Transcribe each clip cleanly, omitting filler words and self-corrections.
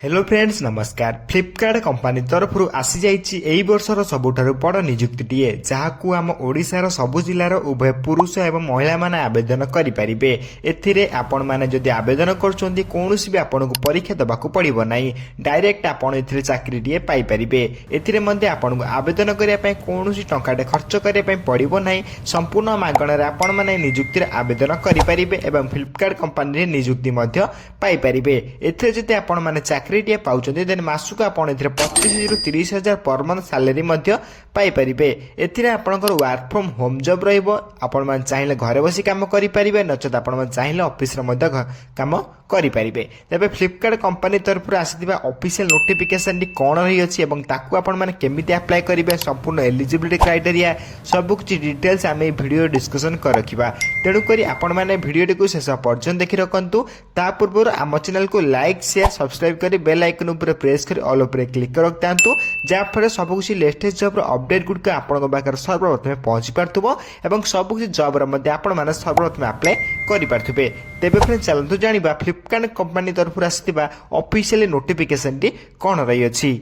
Hello friends नमस्कार। Flipkart company तरफ आसी जाइए एई वर्षर सबुठारु बड़ नियुक्तिटीए जहाकू आम ओडिशार सबु जिलार उभय पुरुष एवं महिला माने आवेदन करिपारिबे। एथिरे आपण माने जदि आवेदन करछोंती कोनोसी भी आपनको परीक्षा दबाकू पड़िबो नाही, डायरेक्ट आपण एथिरे चाकरीटीए पाई परिबे। एथिरे मध्ये आपनको आवेदन करिया पय कोनोसी टंकाटे खर्च करिया पय पड़िबो नाही, संपूर्ण मागणारे आपण माने नियुक्तिर आवेदन करिपारिबे एवं फ्लिपकार्ट कंपनी रे नियुक्ति मध्ये पाई परिबे। एथिरे जदि आपण माने चाकरीटीए पाउछन्ती देन मासुक आपण एथिरे 25 रु 30 हजार पर मंथ सैलरी मध्ये पाई परिबे। एथिरे आपणकर वर्क फ्रॉम होम जॉब रहइबो। आपण मान चाहिले घरे बसी काम करि परिबे, नचत आपण मान चाहिले ऑफिस रे मध्ये काम करि परिबे। तबे फ्लिपकार्ट कंपनी तरफ आसीथिबा ऑफिशियल नोटिफिकेशन डी कोन रही अछि एवं ताकू आपण माने केमिति अप्लाई करिबे, संपूर्ण एलिजिबिलिटी क्राइटेरिया सब कुछ डिटेल्स आमे वीडियो डिस्कशन कर रखिबा। तेणु करी आपण माने वीडियो को शेष पर्यंत देखि रखंतु। ता पूर्व आम चैनल को लाइक शेयर सब्सक्राइब करी बेल आइकन ऊपर प्रेस कर ऑल ऊपर क्लिक कर रखतांतु, जा फरे सब कुछ लेटेस्ट जॉब अपडेट गुड आपण पाखर सर्वप्रथम पहुंची पारथुबो एवं सब कुछ जॉब र मध्ये आपण माने सर्वप्रथम अप्लाई करि पारथुबे। तेबे फ्रेंड्स चलंतु जानिबा फ्लिपकार्ट कंपनी तरफ आसीथिबा ऑफिशियल नोटिफिकेशन टी कोन रही अछि।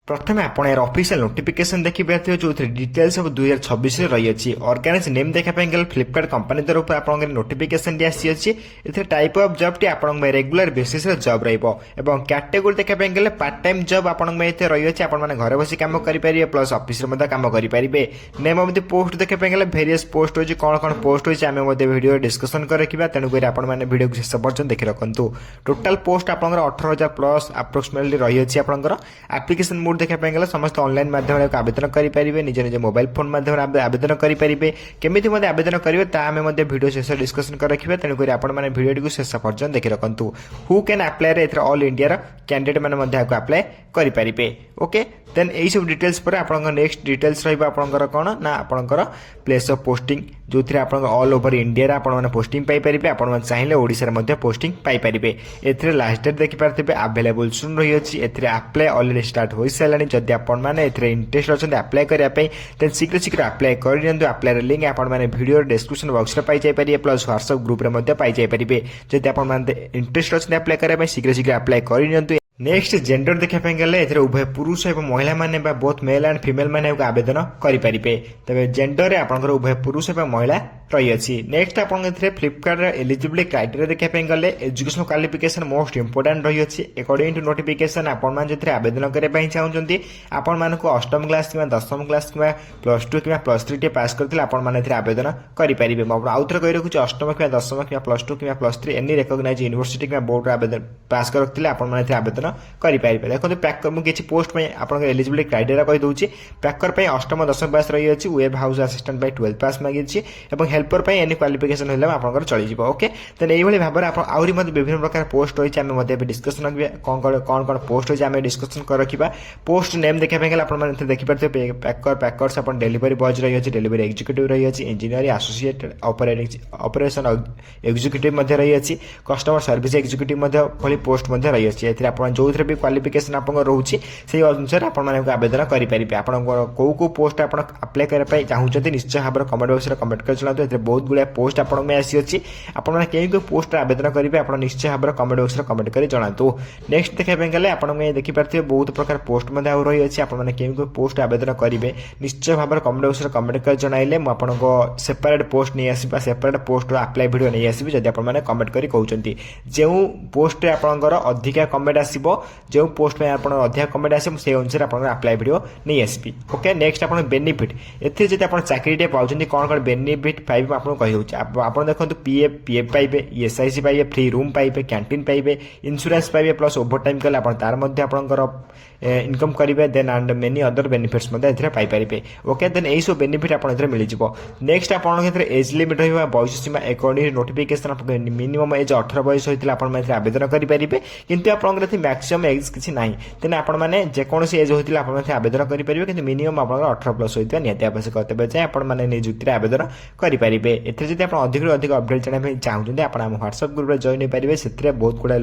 प्रथमे आपण यार ऑफिशियल नोटिफिकेशन देखि पारथियो जो डिटेल्स सब 2026 रे रही अछि। ऑर्गेनाइज नेम देखा पे गेल फ्लिपकार्ट कंपनी तरफ आपण नोटिफिकेशन दी आसी अछि। एथे टाइप ऑफ जॉब टी आपण में रेगुलर बेसिस रे जॉब रहइबो एवं कैटेगरी देखा पे गेल पार्ट टाइम जॉब आपण में एथे रही अछि। आपण माने घरे बसी काम करि परिबे प्लस ऑफिस रे मध्ये काम करि परिबे। नेम ऑफ द पोस्ट देखा पे गेल वेरियस पोस्ट होछि, कोन पोस्ट होछि आमे मध्ये वीडियो डिस्कशन कर रखिबा। तेनु करी आपण माने वीडियो को शेष पर्यंत देखि रखंतु। टोटल पोस्ट आपण 18000 प्लस अप्रोक्सीमेटली रही अछि। आपण एप्लिकेशन मोड देखा पे समस्त ऑनलाइन माध्यम आवेदन करेंगे, निज निज मोबाइल फोन माध्यम आवेदन करेंगे। केमिति मध्ये आवेदन करेंगे ता आमे मध्ये वीडियो शेष डिस्कशन कर रखिबा। तेणु करी आपण माने वीडियो को शेष पर्यंत देखि रखंतु। हु कैन अप्लाई रे एथरा ऑल इंडिया रा कैंडिडेट माने मध्ये आको अप्लाई करि परिबे। ओके देन एई सब डिटेल्स पर आपन नेक्स्ट डिटेल्स रहइबा आपनकर कोन ना आपनकर प्लेस ऑफ पोस्टिंग जो थ्रे आपन ऑल ओवर इंडिया रा आपन माने पोस्टिंग पाई परिबे। आपन माने चाहिले ओडिसा रे मध्ये पोस्टिंग पाई परिबे। एथरे लास्ट डेट देखि पारथिबे अवेलेबल सुन रही अछि। एथरे अप्लाई ऑलरेडी स्टार्ट होई सलानी। जदि आपन माने एथरे इंटरेस्ट अछन अप्लाई करिया पई देन शीघ्र शीघ्र अप्लाई करि नियंतु। अप्लाई रे लिंक आपन माने वीडियो डिस्क्रिप्शन बॉक्स रे पाई जाय परिबे प्लस व्हाट्सएप ग्रुप रे मध्ये पाई जाय परिबे। जदि आपन माने इंटरेस्ट अछन अप्लाई करिया पई शीघ्र शीघ्र अप्लाई करि नियंतु। नेक्स्ट जेंडर देखा पे गले एथरे उभय पुरुष एवं महिला माने बा बोथ मेल एंड फीमेल माने आवेदन करि परिबे। तबे जेंडर रे आपनकर उभय पुरुष एवं महिला रही अछि। नेक्स्ट आपन एथरे फ्लिपकार्ट रे एलिजिबिलिटी क्राइटेरिया देखा पे गले एजुकेशन क्वालिफिकेशन मोस्ट इंपोर्टेंट रही अछि। अकॉर्डिंग टू नोटिफिकेशन आपन मान जेथरे आवेदन करे पई चाहउचंती आपन मान को अष्टम क्लास किबा दशम क्लास किबा प्लस 2 किबा प्लस 3 टे पास करथिले आपन मान एथरे आवेदन करि परिबे। म आउथरे कहि रखुची अष्टम किबा दशम किबा प्लस 2 किबा प्लस 3 एनी रिकॉग्नाइज्ड यूनिवर्सिटी किबा बोर्ड रे आवेदन पास करथिले आपन मान एथरे आवेदन करि परिबे। देखो पैकर मु किछि पोस्ट में आपन एलिजिबिलिटी क्राइटेरिया कहि दउची। पैकर पई अष्टम दशम पास रही अछि। वेब हाउस असिस्टेंट बाय 12 पास मागी अछि एवं हेल्पर पई एनी क्वालिफिकेशन होले आपनकर चली जिवो। ओके तने एई भली भाबरे आपन आउरी मध्ये विभिन्न प्रकार पोस्ट होई छै। हम मध्ये डिस्कशन कोन पोस्ट होई छै आमे डिस्कशन कर रखिबा। पोस्ट नेम देखा पे गेल आपन माने देखि परते पैकर्स आपन डिलीवरी बॉयज रही अछि, डिलीवरी एग्जीक्यूटिव रही अछि, इंजीनियर एसोसिएट ऑपरेशन एग्जीक्यूटिव मध्ये रही अछि, कस्टमर सर्विस एग्जीक्यूटिव मध्ये भली पोस्ट मध्ये रही अछि। एथिरे आपन जोथरे भी क्वालिफिकेशन आपन रहउछि सेही अनुसार आपन माने आवेदन करि परिबे। आपन को पोस्ट आपन अप्लाई करे पई चाहउछथि निश्चय भाबरे कमेंट बॉक्स रे कमेंट कर चलातो। एथिरे बहुत गुडा पोस्ट आपन में आसी अछि। आपन माने केइ पोस्ट आवेदन करिवे आपन निश्चय भाबरे कमेंट बॉक्स रे कमेंट करि जणातो। नेक्स्ट देखा पे गेले आपन में देखि परथिबे बहुत प्रकार पोस्ट मध्ये आ रही अछि। आपन माने केइ पोस्ट आवेदन करिवे निश्चय भाबरे कमेंट बॉक्स रे कमेंट कर जणाइले म आपन को सेपरेट पोस्ट नै आसीबा, सेपरेट पोस्ट रो अप्लाई वीडियो नै आसीबे। जदि आपन माने कमेंट करि कहउचंती जेउ पोस्ट रे आपनकर अधिका कमेंट आसीबो, जेउ पोस्ट में आपन अधिका कमेंट आसे से अनुसार आपन अप्लाई वीडियो नै आसीबी। ओके नेक्स्ट आपन बेनिफिट एथे जदि आपन चाकरी टे पाउचंती कोन बेनिफिट पाइबे आपन कहि होउछ। आपन देखंतु पीएफ पाइबे, एसआईसी पाइबे, फ्री रूम पाइबे, कैंटीन पाइबे, इंश्योरेंस पाइबे प्लस ओवर टाइम कले आपन तार मध्ये आपनकर इनकम करिवे then and many other benefits मध्ये एथरे पाइ परिबे। ओके देन एई सो बेनिफिट आपन एथरे मिलि जिवो। नेक्स्ट आपन एथरे एज लिमिट रहइबा बयस सीमा अकॉर्डिंग नोटिफिकेशन आपन मिनिमम एज 18 बयस होइतिला आपन एथरे आवेदन करि परिबे। किंतु आपन एथरे मैक्सिमम एज किछि नाही। तेने आपण माने जे कोनोसी एज होइतिला आपण माने आवेदन करि परिबे। किंतु मिनिमम आपण 18 प्लस होइतिबा नियते आवश्यक तबे जे आपण माने नियुक्ति रे आवेदन करि परिबे। एथे जदि आपण अधिक अधिक अपडेट जाने पे चाहउछन्ते आपण हम WhatsApp ग्रुप रे जॉइन होई परिबे। सेथरे बहुत गुडा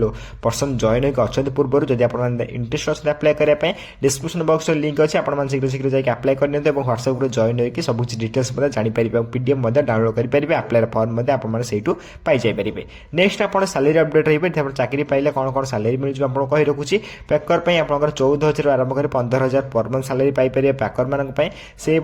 पर्सन जॉइन होई अछन्ते पूर्वरु। जदि आपण माने इंटरेस्ट अछन्ते अप्लाई करिया पे डिस्क्रिप्शन बॉक्स रे लिंक अछि। आपण माने शीघ्र शीघ्र जाई अप्लाई करनियते एवं WhatsApp ग्रुप जॉइन होई कि सब कुछ डिटेल्स मध्ये जानि परिबे। पीडीएफ मध्ये डाउनलोड करि परिबे। अप्लाई फॉर्म मध्ये आपण माने सेइटु पाई जाय परिबे। नेक्स्ट आपण सैलरी अपडेट रहिबे। आपण चाकरी पाइले कोन कोन सैलरी मिल जे आपण कही रखुच्छी पैकर पर आप 14,000 आरंभ कर 15,000 पर मंथ सैलरी पाइपर पैकर मान से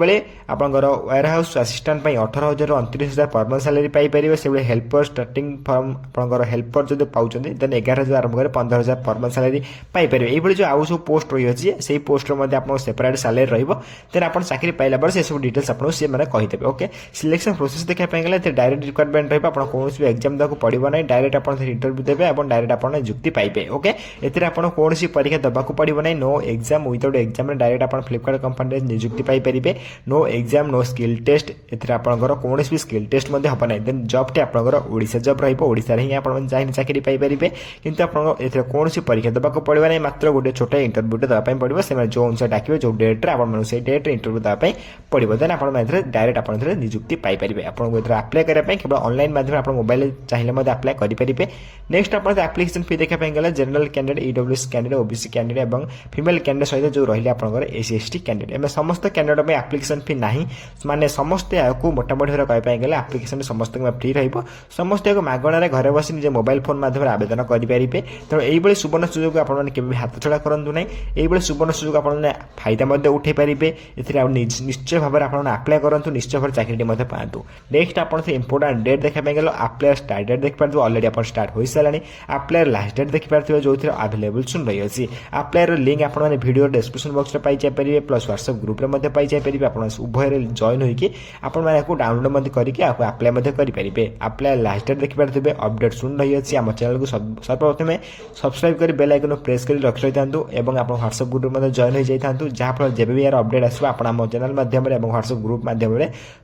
आपंकर वेयर हाउस असिस्टेंट 18,000 ରୁ 29,000 पर मंथ सैलरी पाइपर से हेल्पर स्टार्टिंग फॉर्म आपंकर हेल्पर जो पाँच देन 11,000 आरंभ कर 15,000 पर मंथ सैलरी पाइपर ये जो आउ सब पोस्ट रही है से पोस्ट आप सेपरेट सैलरी रही आप चाकरी पाइला पर से सब डिटेल्स आपको सी मैंने कहीदेवे ओके सिलेक्शन प्रोसेस देखा गले डायरेक्ट रिक्वायरमेंट रहा आप कौन भी एग्जाम देवाक पड़ो ना डायरेक्ट आप इंटरव्यू देवे और डायरेक्ट आप नियुक्ति पाइबे ओके एथिरे आपन कौन परीक्षा देवाक पड़ो ना no exam without exam direct आप फ्लिपकार्ट कंपनी नियुक्ति पाइपर no exam no skill test एथिरे आपनकर कौन भी स्किल टेस्ट हम ना देन जॉब टी आपनकर ओडिशा जॉब रही ही आप चाकरी पाइपर किंतु आप कौन परीक्षा देवाक पड़ो ना मात्र गोटे छोटे इंटरव्यू देवाई पड़ो से जो अनुसार डाकिबे जो डेट्रे आप डेट्रे इंटरव्यू देवाई पड़ो देन आप डायरेक्ट आप नियुक्ति पाइपर आपको अप्लाई करने केवल ऑनलाइन माध्यम आप मोबाइल चाहिए अप्लाई करेंगे नेक्स्ट आप एप्लिकेशन फी देखा गला general candidate EWS candidate OBC candidate और फीमेल कैंडिडेट सहित जो रही आपंकर एससी एसटी कैंडिडेट एम समस्त कैंडिडेट में एप्लिकेशन फी ना माने समस्ते आपको मोटामोटी भाव कहवाई गले एप्लिकेशन समस्त फ्री रमस्त मागणार घर बस निज मोबाइल फोन माध्यम आवेदन करेंगे तेणु यही सुवर्ण सुजोग आपने हाथ छड़ा करूँ ना यही सुवर्ण सुजोग आपने फायदा उठे पारे निश्चय भाव में अप्लाई करूँ निश्चय भाव चाकरी पातु नेक्स्ट आप इंपोर्टाट डेट देखा गला अप्लाई स्टार्ट डेट देखिए अलरेडी आप स्टार्ट हो सारे अप्लाई लास्ट डेट देखिए जो अवेलेबल सुन रही है अप्लाई लिंक आपने वीडियो डिस्क्रिप्शन बॉक्स में पाइजापारे प्लस व्हाट्सएप ग्रुप में पाइजापारे आप उभय जॉइन होकर डाउनलोड करके अप्लाई करेंगे अप्लाई लास्ट डेट देखिए अपडेट सुन रही है आम चैनल को सर्वप्रथम सब्सक्राइब कर बेल आइकन प्रेस कर रखी रही और आप व्हाट्सएप ग्रुप में जॉइन हो जाता जहाँफल जब भी यार अपडेट आसो आप चैनल माध्यम व्हाट्सएप ग्रुप माध्यम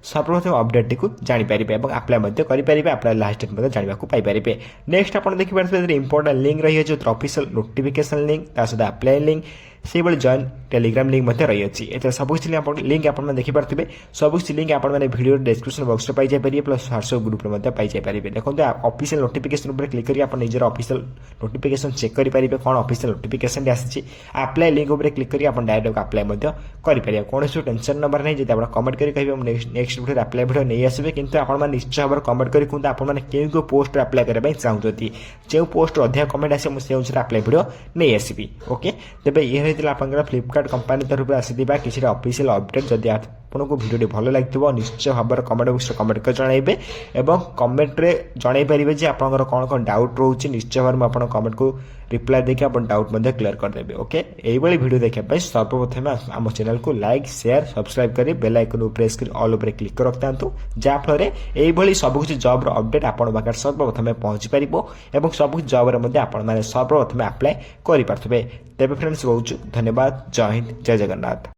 सर्वप्रथम अपडेट को जानीपारे और अप्लाई करेंगे अप्लाई लास्ट डेट जानवा पाइपर नेक्स्ट आप देखिए इंपोर्टेंट लिंक रही है जो ऑफिशियल नोटिफिकेशन लिंक सहित अप्लाई लिंक से जॉइन टेलीग्राम लिंक रही है सबकिछ लिंक आप देखिए सबकिछ लिंक आपने वीडियो डिस्क्रिप्शन बॉक्स में पाइजापारे प्लस व्हाट्सएप ग्रुप में पाइजापारे देखो ऑफिशियल नोटिफिकेशन पर क्लिक करके आप निजर ऑफिशियल नोटिफिकेशन चेक करेंगे कौन ऑफिशियल नोटिफिकेशन आसी अप्लाई लिंक उपर क्लिक करके आप डायरेक्ट अप्लाई करेंगे कौन टेंशन नंबर नहीं जब आप कमेंट करके कहे नेक्स्ट वीडियो अप्लाई वीडियो नहीं आसबे किंतु आप निश्चय भाव कमेंट कर कहते आपने क्यों पोस्ट अप्लाई करने चाहते जो पोस्ट अधिक कमेंट आसे मुझे अनुसार अप्लाई वीडियो नहीं आसबी ओके तेज ये आप फ्लिपकार्ट कंपनी तरफ आसीथिबा किसी ऑफिशियल अपडेट जदि आपको वीडियो भल लगे निश्चय भाव में कमेंट बॉक्स कमेंट कर जनइबे और कमेंट रे जन पारे जे आपंकर कौन कौन डाउट रोचे निश्चय भाव में आप कमेंट को रिप्लाई देखिए आप डाउट क्लियर करदेवे ओके यही वीडियो देखा सर्वप्रथम आम चैनल को लाइक शेयर सब्सक्राइब कर बेल आइकन प्रेस कर ऑल उपर क्लिक कर रखता जहाँफल यही सबकिछ जॉब अपडेट आपण पाखे सर्वप्रथम पहुंची पार और सबकिछ जॉब सर्वप्रथम अप्लाई करें तेज फ्रेंड्स रोचु धन्यवाद जय हिंद जय जगन्नाथ।